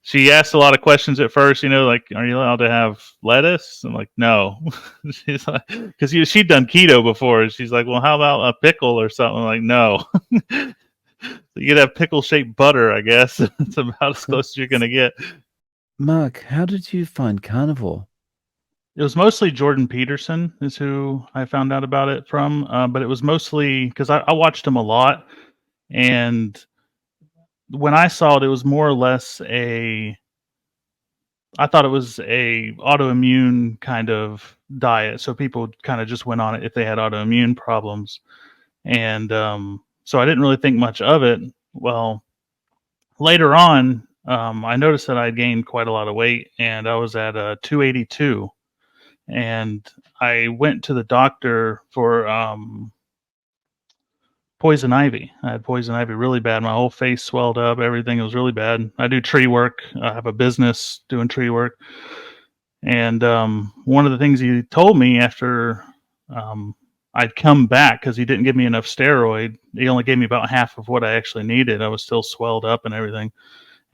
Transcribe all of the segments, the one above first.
she asked a lot of questions at first, like, are you allowed to have lettuce? I'm like, no. She's like, because she'd done keto before. She's like, well, how about a pickle or something? I'm like, no. You could have pickle shaped butter, I guess. It's about as close as you're going to get. Mark, how did you find carnivore? It was mostly Jordan Peterson is who I found out about it from, but it was mostly because I watched him a lot, and when I saw it, it was more or less I thought it was a autoimmune kind of diet, so people kind of just went on it if they had autoimmune problems, and so I didn't really think much of it. Well, later on, I noticed that I'd gained quite a lot of weight, and I was at 282, and I went to the doctor for poison ivy. I had poison ivy really bad. My whole face swelled up. Everything was really bad. I do tree work. I have a business doing tree work. And one of the things he told me after I'd come back, because he didn't give me enough steroid, he only gave me about half of what I actually needed. I was still swelled up and everything.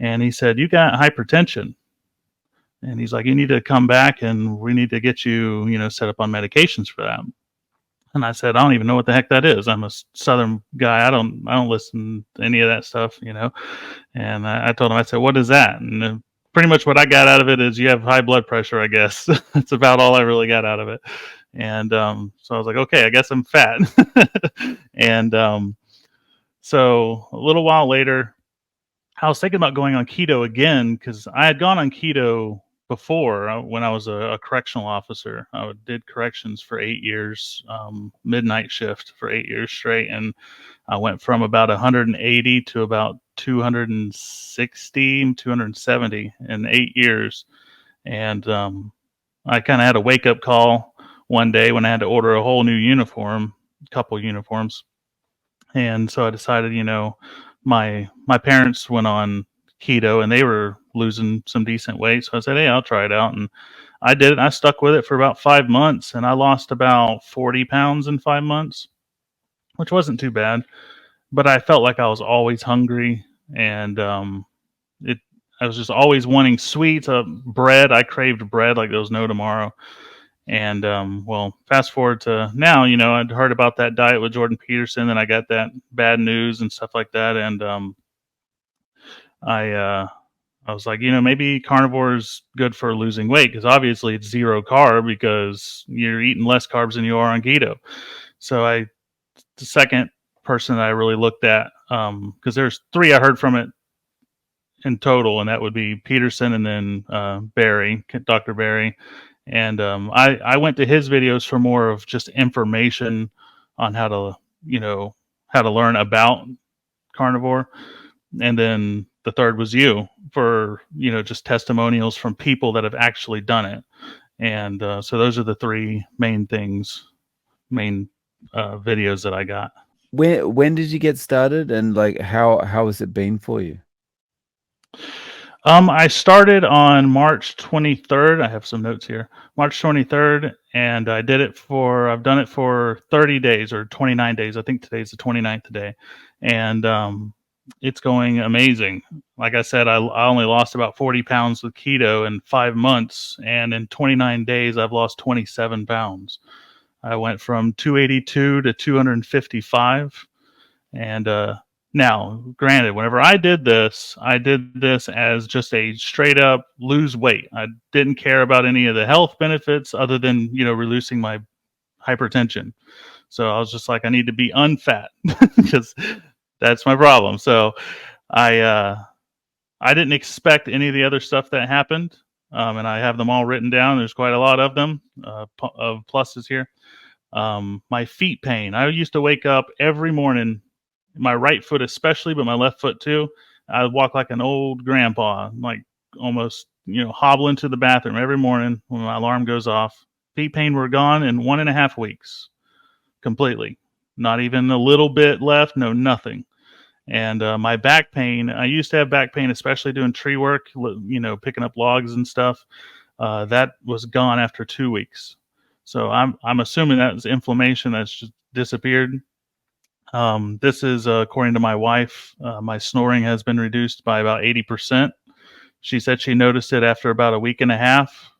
And he said, "You got hypertension." And he's like, "You need to come back and we need to get you, set up on medications for that." And I said, "I don't even know what the heck that is. I'm a Southern guy. I don't listen to any of that stuff. And I told him, I said, "What is that?" And pretty much what I got out of it is you have high blood pressure, I guess. That's about all I really got out of it. And so I was like, okay, I guess I'm fat. And so a little while later, I was thinking about going on keto again because I had gone on keto before when I was a correctional officer. I did corrections for 8 years, midnight shift for 8 years straight, and I went from about 180 to about 260, 270 in 8 years. And I kind of had a wake up call one day when I had to order a whole new uniform, couple uniforms. And so I decided, my parents went on keto and they were losing some decent weight. So I said, hey, I'll try it out. And I did it. I stuck with it for about 5 months, and I lost about 40 pounds in 5 months, which wasn't too bad. But I felt like I was always hungry, and it. I was just always wanting sweets, bread. I craved bread like there was no tomorrow. And well, fast forward to now, I'd heard about that diet with Jordan Peterson, and I got that bad news and stuff like that. And I I was like, maybe carnivore is good for losing weight because obviously it's zero carb because you're eating less carbs than you are on keto. So the second person that I really looked at, because there's three I heard from it in total, and that would be Peterson and then Barry, Dr. Barry. And I went to his videos for more of just information on how to learn about carnivore. And then the third was you for, just testimonials from people that have actually done it. And so those are the three main videos that I got. When did you get started, and like how has it been for you? I started on March 23rd. I have some notes here. March 23rd, and I've done it for 30 days or 29 days. I think today's the 29th day. And it's going amazing. Like I said, I only lost about 40 pounds with keto in 5 months. And in 29 days, I've lost 27 pounds. I went from 282 to 255. And now, granted, whenever I did this as just a straight up lose weight. I didn't care about any of the health benefits other than, reducing my hypertension. So I was just like, I need to be unfat because that's my problem. So I didn't expect any of the other stuff that happened, and I have them all written down. There's quite a lot of them of pluses here. My feet pain. I used to wake up every morning, my right foot especially, but my left foot too. I would walk like an old grandpa, like almost, hobbling to the bathroom every morning when my alarm goes off. Feet pain were gone in 1.5 weeks, completely. Not even a little bit left. No, nothing. And my back pain, I used to have back pain, especially doing tree work, picking up logs and stuff. That was gone after 2 weeks. So I'm assuming that was inflammation that's just disappeared. This is according to my wife. My snoring has been reduced by about 80%. She said she noticed it after about a week and a half.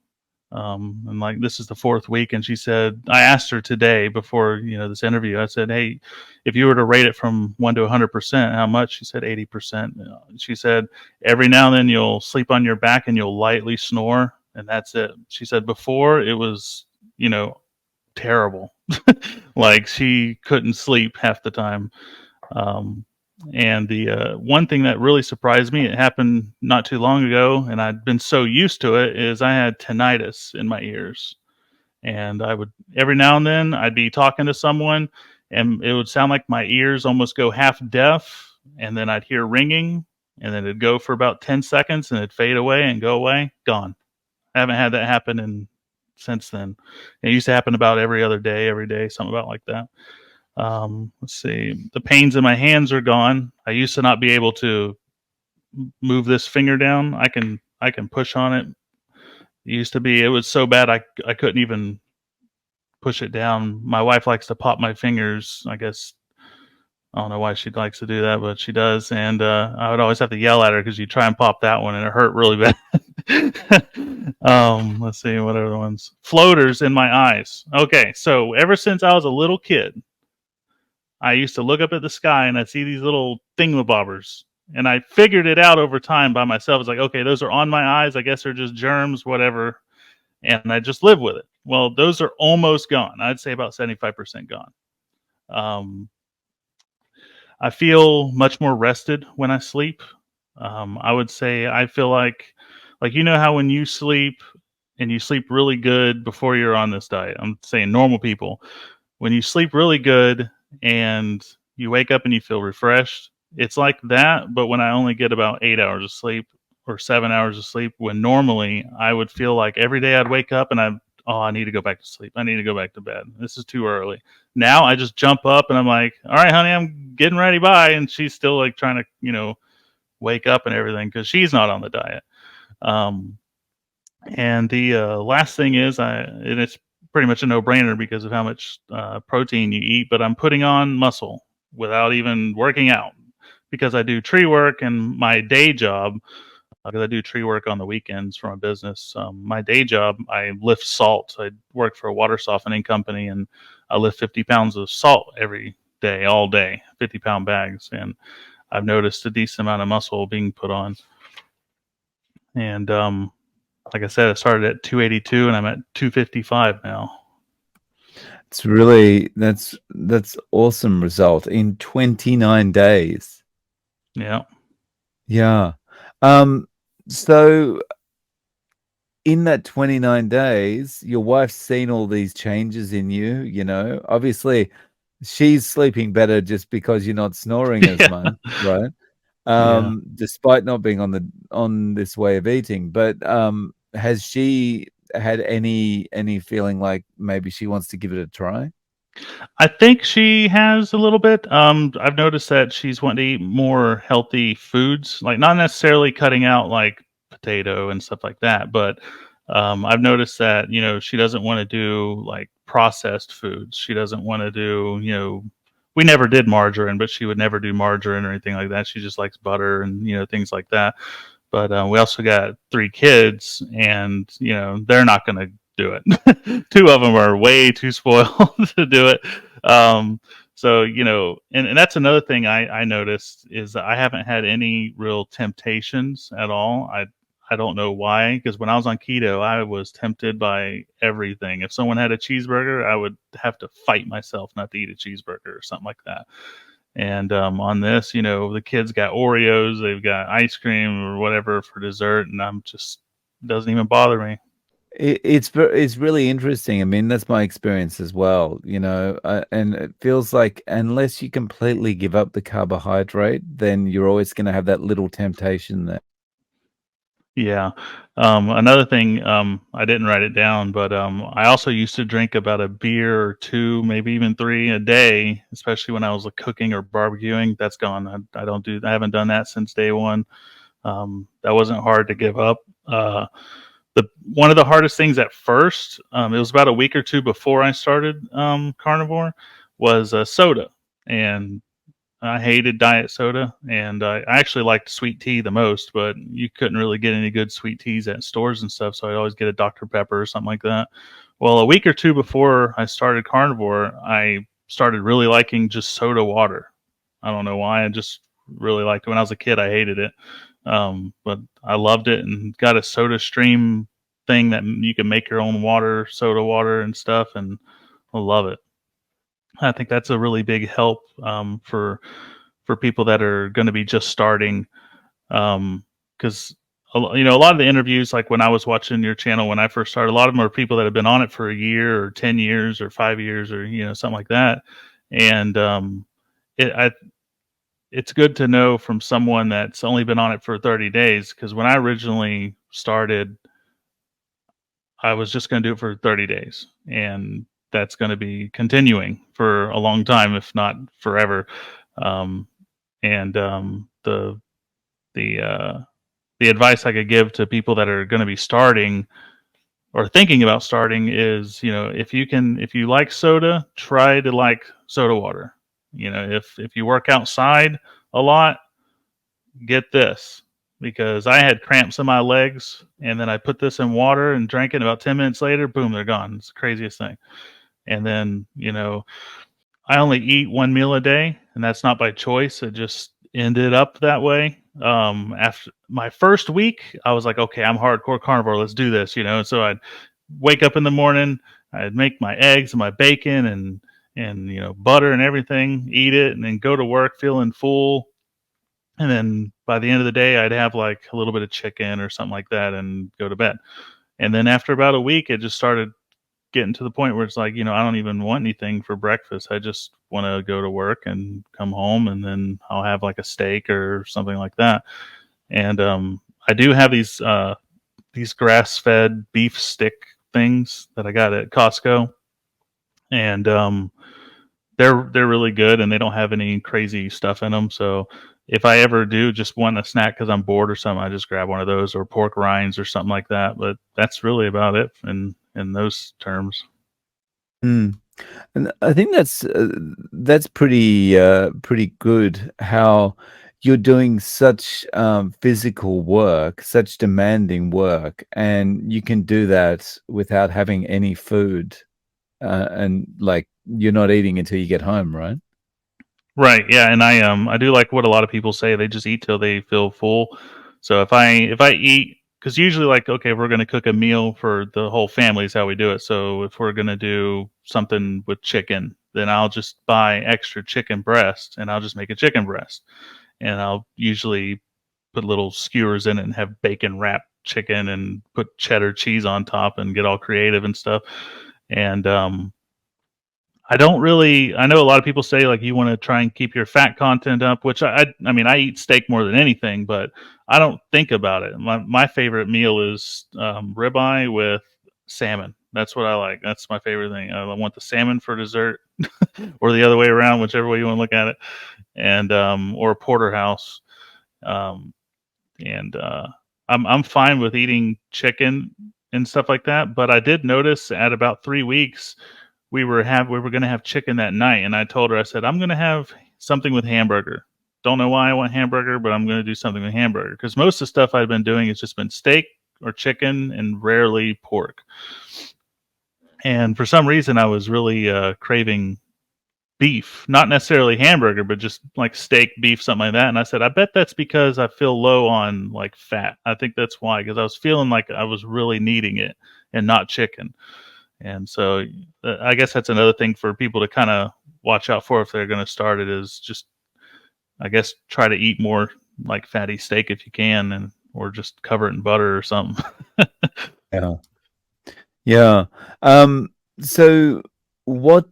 And like this is the fourth week, and she said, I asked her today before this interview. I said, "Hey, if you were to rate it from 1 to 100%, how much?" She said 80%. She said every now and then you'll sleep on your back and you'll lightly snore, and that's it. She said before it was terrible, like she couldn't sleep half the time. Um, and the one thing that really surprised me, it happened not too long ago, and I'd been so used to it, is I had tinnitus in my ears. And I would, every now and then, I'd be talking to someone, and it would sound like my ears almost go half deaf, and then I'd hear ringing, and then it'd go for about 10 seconds, and it'd fade away and go away, gone. I haven't had that happen since then. It used to happen about every day, something about like that. Let's see. The pains in my hands are gone. I used to not be able to move this finger down. I can push on it. It used to be, it was so bad I couldn't even push it down. My wife likes to pop my fingers. I guess I don't know why she likes to do that, but she does. And I would always have to yell at her because you try and pop that one and it hurt really bad. Let's see what other ones. Floaters in my eyes. Okay, so ever since I was a little kid, I used to look up at the sky and I'd see these little thingamabobbers. And I figured it out over time by myself. It's like, okay, those are on my eyes. I guess they're just germs, whatever. And I just live with it. Well, those are almost gone. I'd say about 75% gone. Um, I feel much more rested when I sleep. I would say I feel like how when you sleep and you sleep really good before you're on this diet. I'm saying normal people, when you sleep really good and you wake up and you feel refreshed, it's like that. But when I only get about 8 hours of sleep or 7 hours of sleep, when normally I would feel like every day I'd wake up and I need to go back to sleep. I need to go back to bed. This is too early. Now I just jump up and I'm like, all right, honey, I'm getting ready. Bye. And she's still like trying to, wake up and everything because she's not on the diet. Um, and the last thing is, and it's pretty much a no-brainer because of how much protein you eat, but I'm putting on muscle without even working out because I do tree work and my day job. Because I do tree work on the weekends for my business. My day job, I lift salt. I work for a water softening company, and I lift 50 pounds of salt every day, all day, 50-pound bags. And I've noticed a decent amount of muscle being put on. And like I said, I started at 282 and I'm at 255 now. It's really that's awesome result in 29 days. Yeah. Yeah. So in that 29 days, your wife's seen all these changes in you, obviously she's sleeping better just because you're not snoring as much, right? Yeah. Despite not being on this way of eating. But has she had any feeling like maybe she wants to give it a try? I think she has a little bit. I've noticed that she's wanting to eat more healthy foods, like not necessarily cutting out like potato and stuff like that, but I've noticed that she doesn't want to do like processed foods. She doesn't want to do we never did margarine, but she would never do margarine or anything like that. She just likes butter and things like that. But we also got 3 kids, and they're not going to do it. 2 of them are way too spoiled to do it. So and that's another thing I noticed is that I haven't had any real temptations at all. I don't know why, because when I was on keto, I was tempted by everything. If someone had a cheeseburger, I would have to fight myself not to eat a cheeseburger or something like that. And on this, the kids got Oreos, they've got ice cream or whatever for dessert, and I'm just doesn't even bother me. It's really interesting. I mean, that's my experience as well, and it feels like unless you completely give up the carbohydrate, then you're always going to have that little temptation there. Yeah. Another thing, I didn't write it down, but I also used to drink about a beer or 2, maybe even 3 a day, especially when I was like, cooking or barbecuing. That's gone. I haven't done that since day one. That wasn't hard to give up. One of the hardest things at first, it was about a week or 2 before I started Carnivore, was soda. And I hated diet soda, and I actually liked sweet tea the most, but you couldn't really get any good sweet teas at stores and stuff, so I always get a Dr. Pepper or something like that. Well, a week or two before I started Carnivore, I started really liking just soda water. I don't know why. I just really liked it. When I was a kid, I hated it. But I loved it and got a Soda Stream thing that you can make your own water, soda water and stuff, and I love it. I think that's a really big help for people that are going to be just starting. Because you know, a lot of the interviews, like when I was watching your channel when I first started, a lot of them are people that have been on it for a year or 10 years or 5 years or you know something like that. And it, I, it's good to know from someone that's only been on it for 30 days. Because when I originally started, I was just going to do it for 30 days, and that's going to be continuing for a long time, if not forever. Um, and the uh, the advice I could give to people that are going to be starting or thinking about starting is, you know, if you like soda, try to like soda water. You know, if you work outside a lot, get this, because I had cramps in my legs, and then I put this in water and drank it. About 10 minutes later, boom, they're gone. It's the craziest thing. And then, you know, I only eat one meal a day, and that's not by choice. It just ended up that way. After my first week, I was like, okay, I'm hardcore carnivore. Let's do this, you know. And so I'd wake up in the morning, I'd make my eggs and my bacon and you know butter and everything, eat it, and then go to work feeling full. And then by the end of the day, I'd have like a little bit of chicken or something like that, and go to bed. And then after about a week, it just started getting to the point where it's like, you know, I don't even want anything for breakfast. I just want to go to work and come home, and then I'll have like a steak or something like that. And I do have these grass fed beef stick things that I got at Costco, and they're really good, and they don't have any crazy stuff in them. So if I ever do just want a snack because I'm bored or something, I just grab one of those or pork rinds or something like that. But that's really about it in those terms. Mm. And I think that's pretty good how you're doing such, physical work, such demanding work, and you can do that without having any food, and, like, you're not eating until you get home, right? Right. Yeah, and I do like what a lot of people say. They just eat till they feel full. So if I eat, because usually like, okay, if we're gonna cook a meal for the whole family is how we do it. So if we're gonna do something with chicken, then I'll just buy extra chicken breast and I'll just make a chicken breast. And I'll usually put little skewers in it and have bacon wrapped chicken and put cheddar cheese on top and get all creative and stuff. And I don't really. I know a lot of people say like you want to try and keep your fat content up, which I mean I eat steak more than anything, but I don't think about it. My favorite meal is ribeye with salmon. That's what I like. That's my favorite thing. I want the salmon for dessert, or the other way around, whichever way you want to look at it, and or porterhouse. Um, and I'm fine with eating chicken and stuff like that. But I did notice at about 3 weeks we were gonna have chicken that night, and I told her, I said, I'm gonna have something with hamburger. Don't know why I want hamburger, but I'm gonna do something with hamburger because most of the stuff I've been doing has just been steak or chicken and rarely pork. And for some reason, I was really craving beef, not necessarily hamburger, but just like steak, beef, something like that. And I said, I bet that's because I feel low on like fat. I think that's why, because I was feeling like I was really needing it and not chicken. And so I guess that's another thing for people to kind of watch out for if they're going to start it is just, I guess, try to eat more like fatty steak if you can, and or just cover it in butter or something. Yeah. Yeah. So what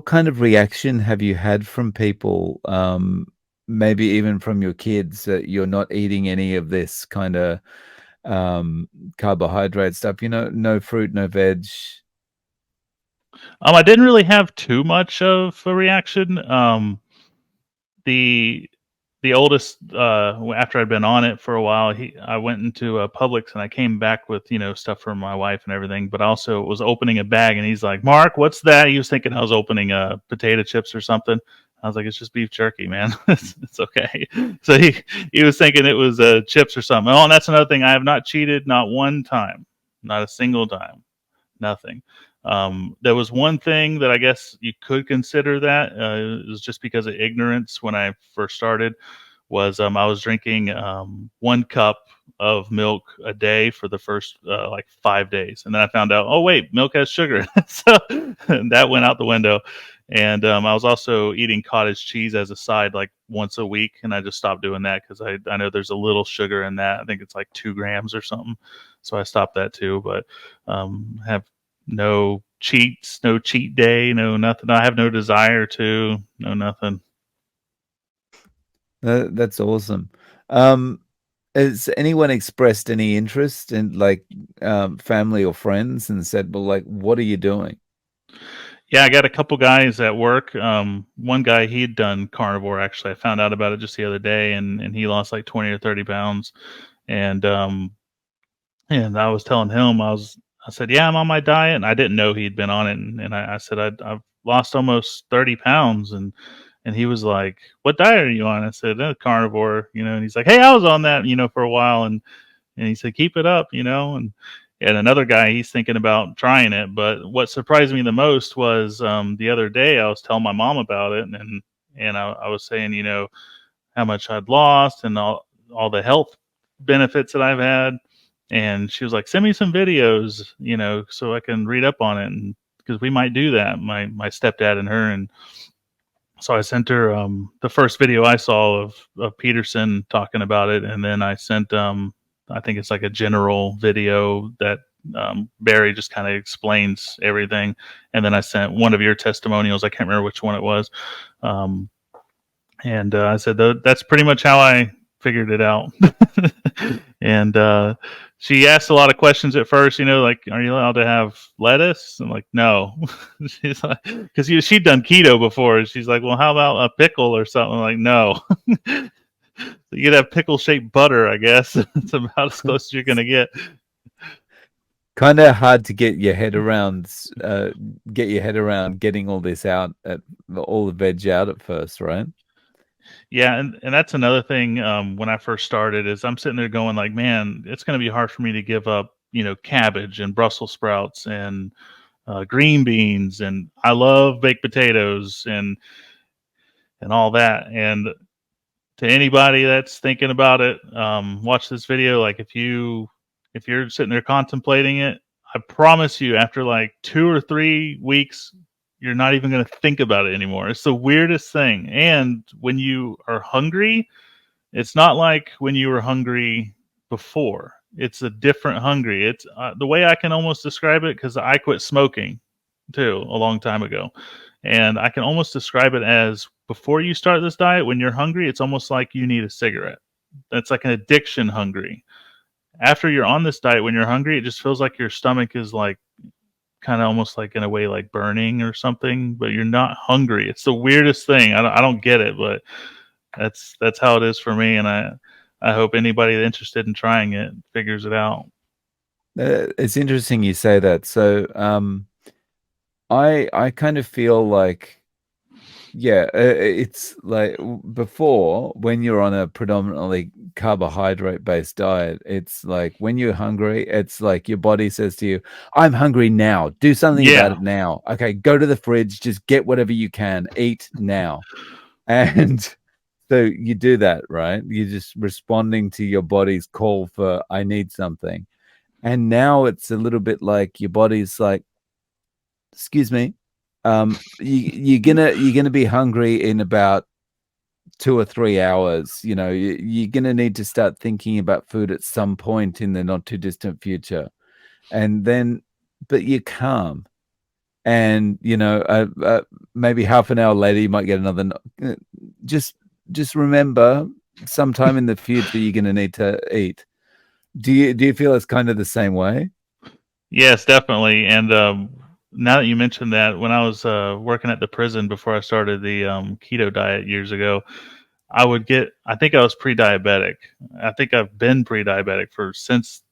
kind of reaction have you had from people, maybe even from your kids that you're not eating any of this kinda, carbohydrate stuff, no fruit, no veg? I didn't really have too much of a reaction. The the oldest, after I'd been on it for a while, I went into a Publix and I came back with stuff for my wife and everything. But also was opening a bag and he's like, "Mark, what's that?" He was thinking I was opening potato chips or something. I was like, it's just beef jerky, man. It's okay. So he was thinking it was chips or something. Oh, and that's another thing. I have not cheated, not one time, not a single time, nothing. There was one thing that I guess you could consider that it was just because of ignorance when I first started. Was I was drinking 1 cup of milk a day for the first like 5 days, and then I found out, oh wait, milk has sugar, so that went out the window. And I was also eating cottage cheese as a side, like once a week, and I just stopped doing that because I know there's a little sugar in that. I think it's like 2 grams or something, so I stopped that too. But have no cheats, no cheat day, no nothing. I have no desire to, no nothing. That's awesome. Um, has anyone expressed any interest in like family or friends and said, well, like, what are you doing? Yeah, I got a couple guys at work. One guy, he'd done carnivore actually. I found out about it just the other day, and he lost like 20 or 30 pounds. And and I was telling him, I said, yeah, I'm on my diet, and I didn't know he'd been on it. And I said, I've lost almost 30 pounds, and he was like, what diet are you on? I said, carnivore, and he's like, hey, I was on that, for a while, and he said, keep it up, and another guy, he's thinking about trying it. But what surprised me the most was the other day I was telling my mom about it, and I was saying, how much I'd lost and all the health benefits that I've had. And she was like, send me some videos, so I can read up on it. And because we might do that, my stepdad and her. And so I sent her the first video I saw of Peterson talking about it. And then I sent, I think it's like a general video that Barry just kind of explains everything. And then I sent one of your testimonials. I can't remember which one it was. Um, and I said, that's pretty much how I figured it out. And she asked a lot of questions at first, like, are you allowed to have lettuce? I'm like, no. She's like, because she'd done keto before. She's like, well, how about a pickle or something? I'm like, no. You could have pickle shaped butter, I guess. It's about as close as you're going to get. Kind of hard to get your head around getting all this out, all the veg out at first, right? Yeah, and that's another thing. When I first started, is I'm sitting there going like, man, it's going to be hard for me to give up, cabbage and Brussels sprouts and green beans, and I love baked potatoes and all that. And to anybody that's thinking about it, watch this video. Like if you're sitting there contemplating it, I promise you, after like 2 or 3 weeks, you're not even going to think about it anymore. It's the weirdest thing. And when you are hungry, it's not like when you were hungry before. It's a different hungry. It's the way I can almost describe it, because I quit smoking too a long time ago. And I can almost describe it as, before you start this diet, when you're hungry, it's almost like you need a cigarette. That's like an addiction hungry. After you're on this diet, when you're hungry, it just feels like your stomach is like kind of almost like in a way like burning or something, but you're not hungry. It's the weirdest thing. I don't get it, but that's how it is for me. And I hope anybody that's interested in trying it figures it out. It's interesting you say that. So, I kind of feel like, yeah, it's like before, when you're on a predominantly carbohydrate based diet, it's like when you're hungry, it's like your body says to you, I'm hungry now. Do something about Yeah. it now. Okay, go to the fridge, just get whatever you can, eat now. And so you do that, right? You're just responding to your body's call for, I need something. And now it's a little bit like your body's like, excuse me, you're gonna be hungry in about 2 or 3 hours. You're gonna need to start thinking about food at some point in the not too distant future, and then, but you're calm, and maybe half an hour later you might get another. Just just remember, sometime in the future you're gonna need to eat. Do you feel it's kind of the same way? Yes, definitely. And now that you mentioned that, when I was working at the prison before I started the keto diet years ago, I think I was pre-diabetic. I think I've been pre-diabetic for since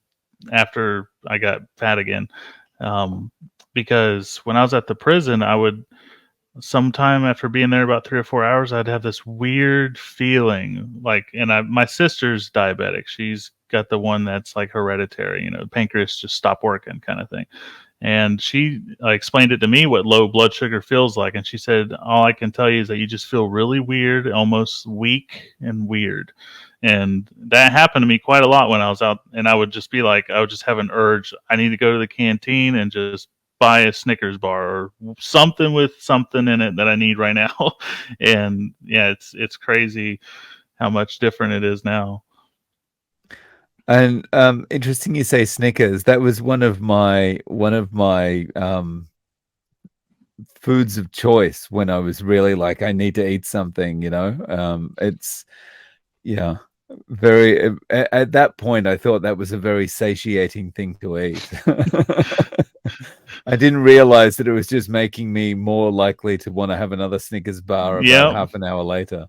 after I got fat again. Um, because when I was at the prison, sometime after being there about 3 or 4 hours, I'd have this weird feeling like, and my sister's diabetic. She's got the one that's like hereditary, the pancreas just stopped working kind of thing. And she explained it to me what low blood sugar feels like. And she said, all I can tell you is that you just feel really weird, almost weak and weird. And that happened to me quite a lot when I was out. And I would just be like, I would just have an urge. I need to go to the canteen and just buy a Snickers bar or something with something in it that I need right now. And yeah, it's crazy how much different it is now. And interesting you say Snickers. That was one of my foods of choice when I was really like, I need to eat something, it's, yeah, very, at that point, I thought that was a very satiating thing to eat. I didn't realize that it was just making me more likely to want to have another Snickers bar about Yep. half an hour later.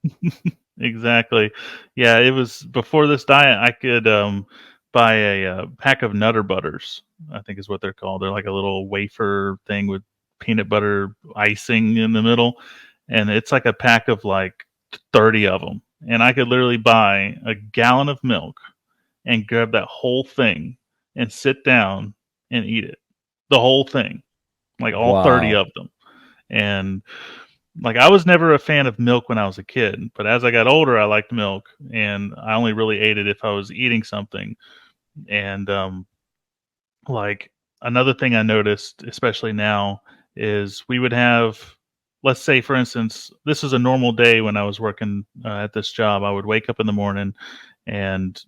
Exactly. Yeah, it was before this diet. I could buy a pack of Nutter Butters. I think is what they're called. They're like a little wafer thing with peanut butter icing in the middle, and it's like a pack of like 30 of them. And I could literally buy a gallon of milk and grab that whole thing and sit down and eat it, the whole thing, like all 30 Wow. of them. And like I was never a fan of milk when I was a kid, but as I got older, I liked milk, and I only really ate it if I was eating something. And like another thing I noticed, especially now, is we would have, let's say, for instance, this is a normal day when I was working at this job. I would wake up in the morning, and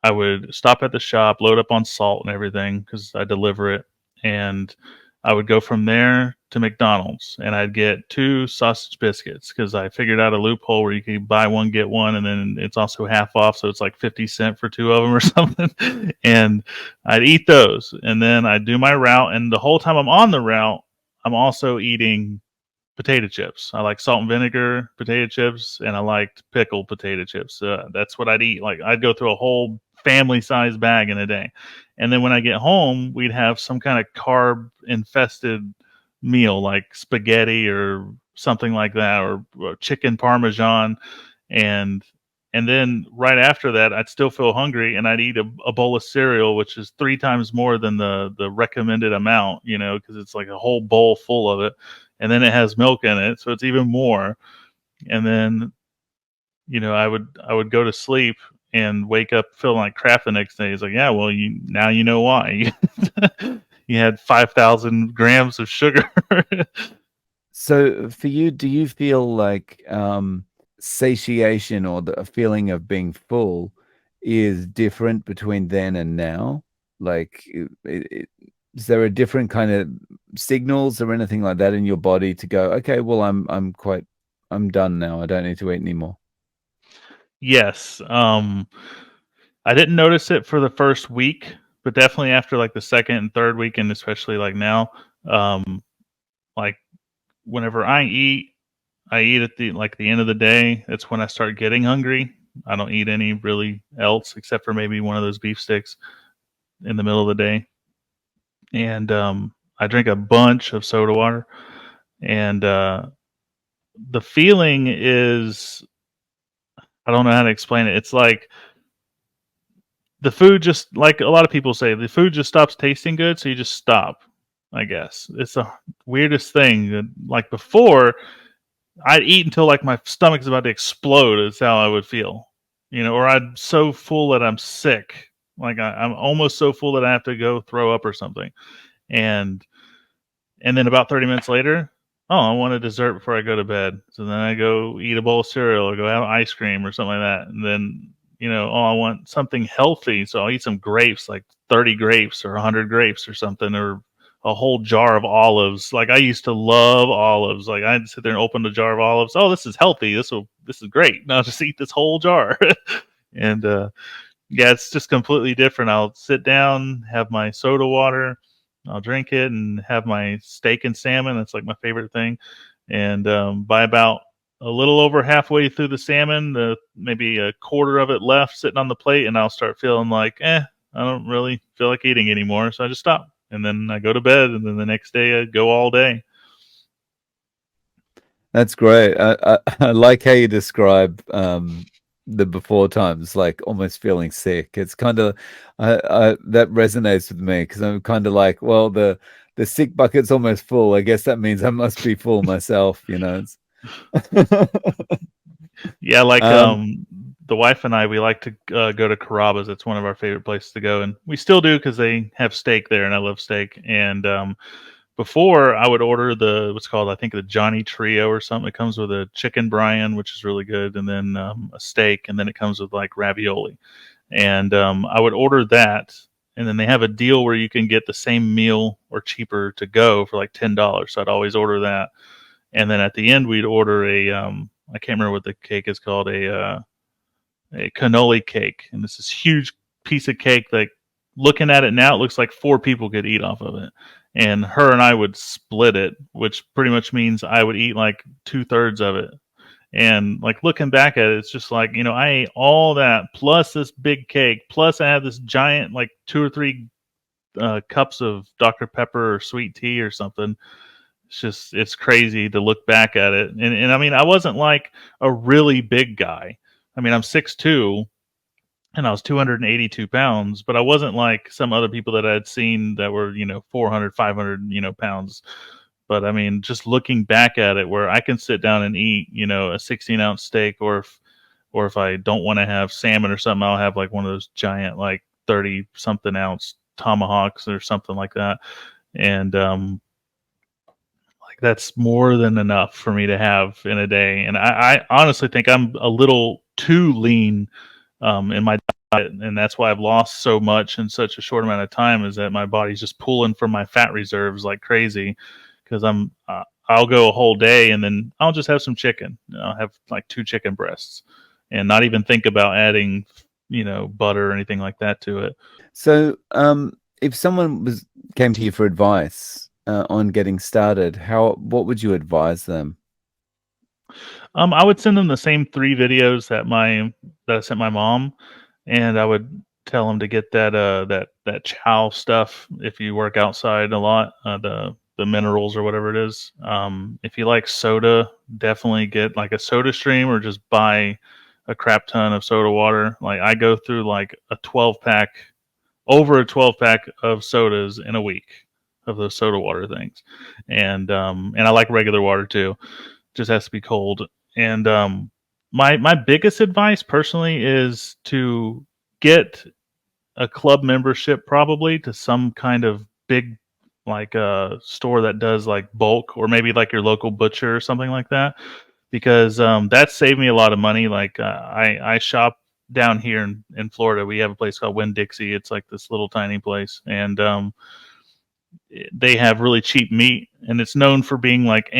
I would stop at the shop, load up on salt and everything because I deliver it, and I would go from there to McDonald's, and I'd get two sausage biscuits because I figured out a loophole where you could buy one get one, and then it's also half off, so it's like 50 cents for two of them or something. And I'd eat those, and then I'd do my route, and the whole time I'm on the route, I'm also eating potato chips. I like salt and vinegar potato chips, and I liked pickled potato chips. That's what I'd eat. Like I'd go through a whole family size bag in a day, and then when I get home, we'd have some kind of carb infested meal like spaghetti or something like that, or chicken parmesan, and and then right after that, I'd still feel hungry, and I'd eat a bowl of cereal, which is three times more than the recommended amount, because it's like a whole bowl full of it, and then it has milk in it, so it's even more. And then I would go to sleep and wake up feeling like crap the next day. It's like, yeah, well, you know why. You had 5,000 grams of sugar. So for you, do you feel like satiation or the feeling of being full is different between then and now? Like, is there a different kind of signals or anything like that in your body to go, okay, well, I'm done now. I don't need to eat anymore. Yes. I didn't notice it for the first week, but definitely after like the second and third week, and especially like now, like whenever I eat at the end of the day. That's when I start getting hungry. I don't eat any really else except for maybe one of those beef sticks in the middle of the day. And I drink a bunch of soda water. And the feeling is, I don't know how to explain it. It's like the food just, like a lot of people say, the food just stops tasting good, so you just stop. I guess it's the weirdest thing. Like before, I'd eat until like my stomach's about to explode. Is how I would feel, or I'm so full that I'm sick. Like I'm almost so full that I have to go throw up or something. And and then about 30 minutes later, oh, I want a dessert before I go to bed. So then I go eat a bowl of cereal or go have ice cream or something like that. And then, oh, I want something healthy. So I'll eat some grapes, like 30 grapes or 100 grapes or something, or a whole jar of olives. Like I used to love olives. Like I'd sit there and open a jar of olives. Oh, this is healthy. This is great. Now just eat this whole jar. And yeah, it's just completely different. I'll sit down, have my soda water, I'll drink it, and have my steak and salmon. That's like my favorite thing. And by about a little over halfway through the salmon, maybe a quarter of it left sitting on the plate, and I'll start feeling like, I don't really feel like eating anymore. So I just stop. And then I go to bed, and then the next day I go all day. That's great. I like how you describe the before times, like almost feeling sick. It's kind of that resonates with me because I'm kind of like, well, the sick bucket's almost full. I guess that means I must be full myself, you know. Yeah, like um, the wife and I, we like to go to Carrabba's. It's one of our favorite places to go, and we still do because they have steak there, and I love steak. And before, I would order the what's called, I think, the Johnny Trio or something. It comes with a chicken brine, which is really good, and then a steak, and then it comes with like ravioli. And I would order that, and then they have a deal where you can get the same meal or cheaper to go for like $10. So I'd always order that, and then at the end we'd order a I can't remember what the cake is called, a cannoli cake, and it's this huge piece of cake. Like looking at it now, it looks like four people could eat off of it. And her and I would split it, which pretty much means I would eat like 2/3 of it. And like looking back at it, it's just like, I ate all that plus this big cake, plus I had this giant like two or three cups of Dr. Pepper or sweet tea or something. It's crazy to look back at it. And I mean, I wasn't like a really big guy. I mean, I'm 6'2" and I was 282 pounds, but I wasn't like some other people that I had seen that were, 400, 500, pounds. But I mean, just looking back at it, where I can sit down and eat, a 16-ounce steak, or if I don't want to have salmon or something, I'll have like one of those giant, like 30 something ounce tomahawks or something like that. And like that's more than enough for me to have in a day. And I honestly think I'm a little too lean in my diet, and that's why I've lost so much in such a short amount of time. Is that my body's just pulling from my fat reserves like crazy? Because I'll go a whole day and then I'll just have some chicken. I'll have like two chicken breasts, and not even think about adding, butter or anything like that to it. so if someone came to you for advice on getting started, what would you advise them? I would send them the same three videos that I sent my mom, and I would tell them to get that chow stuff if you work outside a lot, the minerals or whatever it is. If you like soda, definitely get like a soda stream or just buy a crap ton of soda water. Like I go through like over a 12 pack of sodas in a week of those soda water things, and I like regular water too, just has to be cold. And my biggest advice personally is to get a club membership, probably to some kind of big like a store that does like bulk, or maybe like your local butcher or something like that, because that saved me a lot of money. Like I shop down here in Florida. We have a place called Winn Dixie. It's like this little tiny place, and they have really cheap meat, and it's known for being like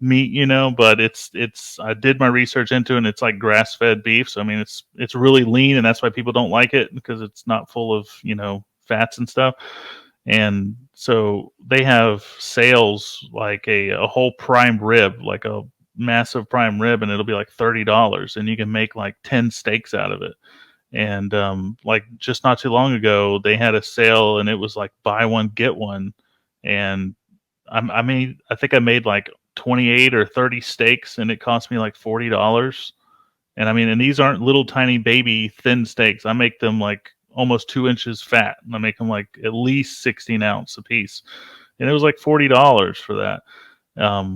meat, but it's I did my research into it, and it's like grass fed beef. So I mean it's really lean, and that's why people don't like it, because it's not full of, fats and stuff. And so they have sales like a whole prime rib, like a massive prime rib, and it'll be like $30, and you can make like 10 steaks out of it. And like just not too long ago, they had a sale, and it was like buy one get one. And I think I made like 28 or 30 steaks, and it cost me like $40. And I mean, and these aren't little tiny baby thin steaks. I make them like almost 2 inches fat, and I make them like at least 16 ounce a piece. And it was like $40 for that.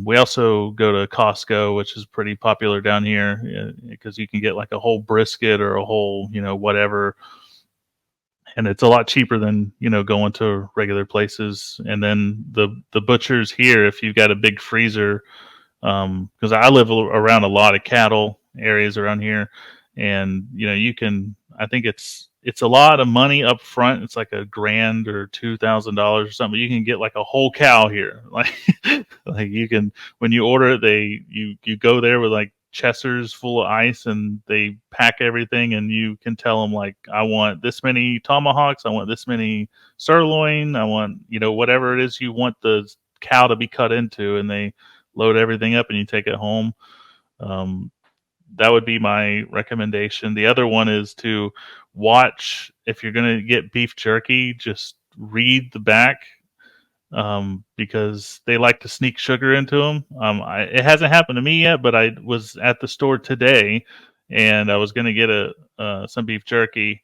We also go to Costco, which is pretty popular down here, because you can get like a whole brisket or a whole, whatever, and it's a lot cheaper than, going to regular places. And then the butchers here, if you've got a big freezer, because I live around a lot of cattle areas around here, and you can. I think it's a lot of money up front. It's like $1,000 or $2,000 or something. You can get like a whole cow here. Like like you can, when you order it, you go there with like chesters full of ice, and they pack everything, and you can tell them like, I want this many tomahawks, I want this many sirloin, I want, whatever it is you want the cow to be cut into, and they load everything up and you take it home. Um, that would be my recommendation. The other one is to watch, if you're going to get beef jerky, just read the back. because they like to sneak sugar into them. It hasn't happened to me yet, but I was at the store today, and I was going to get a some beef jerky,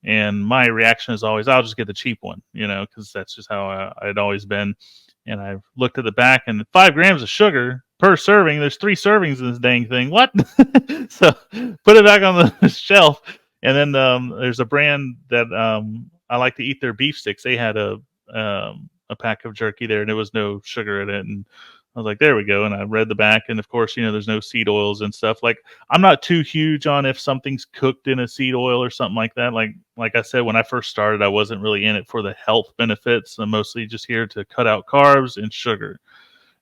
and my reaction is always, I'll just get the cheap one, because that's just how I'd always been. And I looked at the back, and 5 grams of sugar per serving. There's 3 servings in this dang thing. What? So put it back on the shelf. And then there's a brand that I like to eat their beef sticks. They had a pack of jerky there, and there was no sugar in it. And I was like, there we go. And I read the back, and of course, there's no seed oils and stuff. Like, I'm not too huge on if something's cooked in a seed oil or something like that. Like I said, when I first started, I wasn't really in it for the health benefits. I'm mostly just here to cut out carbs and sugar.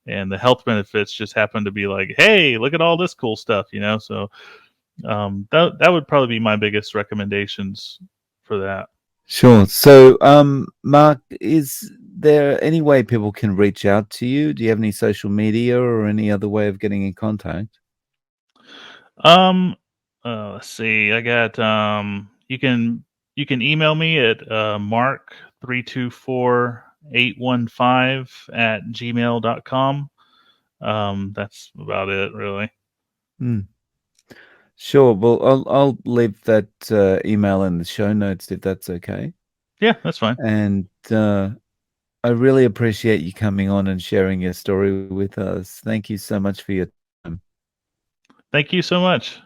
And the health benefits just happen to be like, hey, look at all this cool stuff. So that would probably be my biggest recommendations for that. Sure. So, Mark, is there any way people can reach out to you? Do you have any social media or any other way of getting in contact? Um, let's see. I got you can email me at mark324815 at gmail.com. That's about it, really. Mm. Sure. Well, I'll leave that email in the show notes if that's okay. Yeah, that's fine. And I really appreciate you coming on and sharing your story with us. Thank you so much for your time. Thank you so much.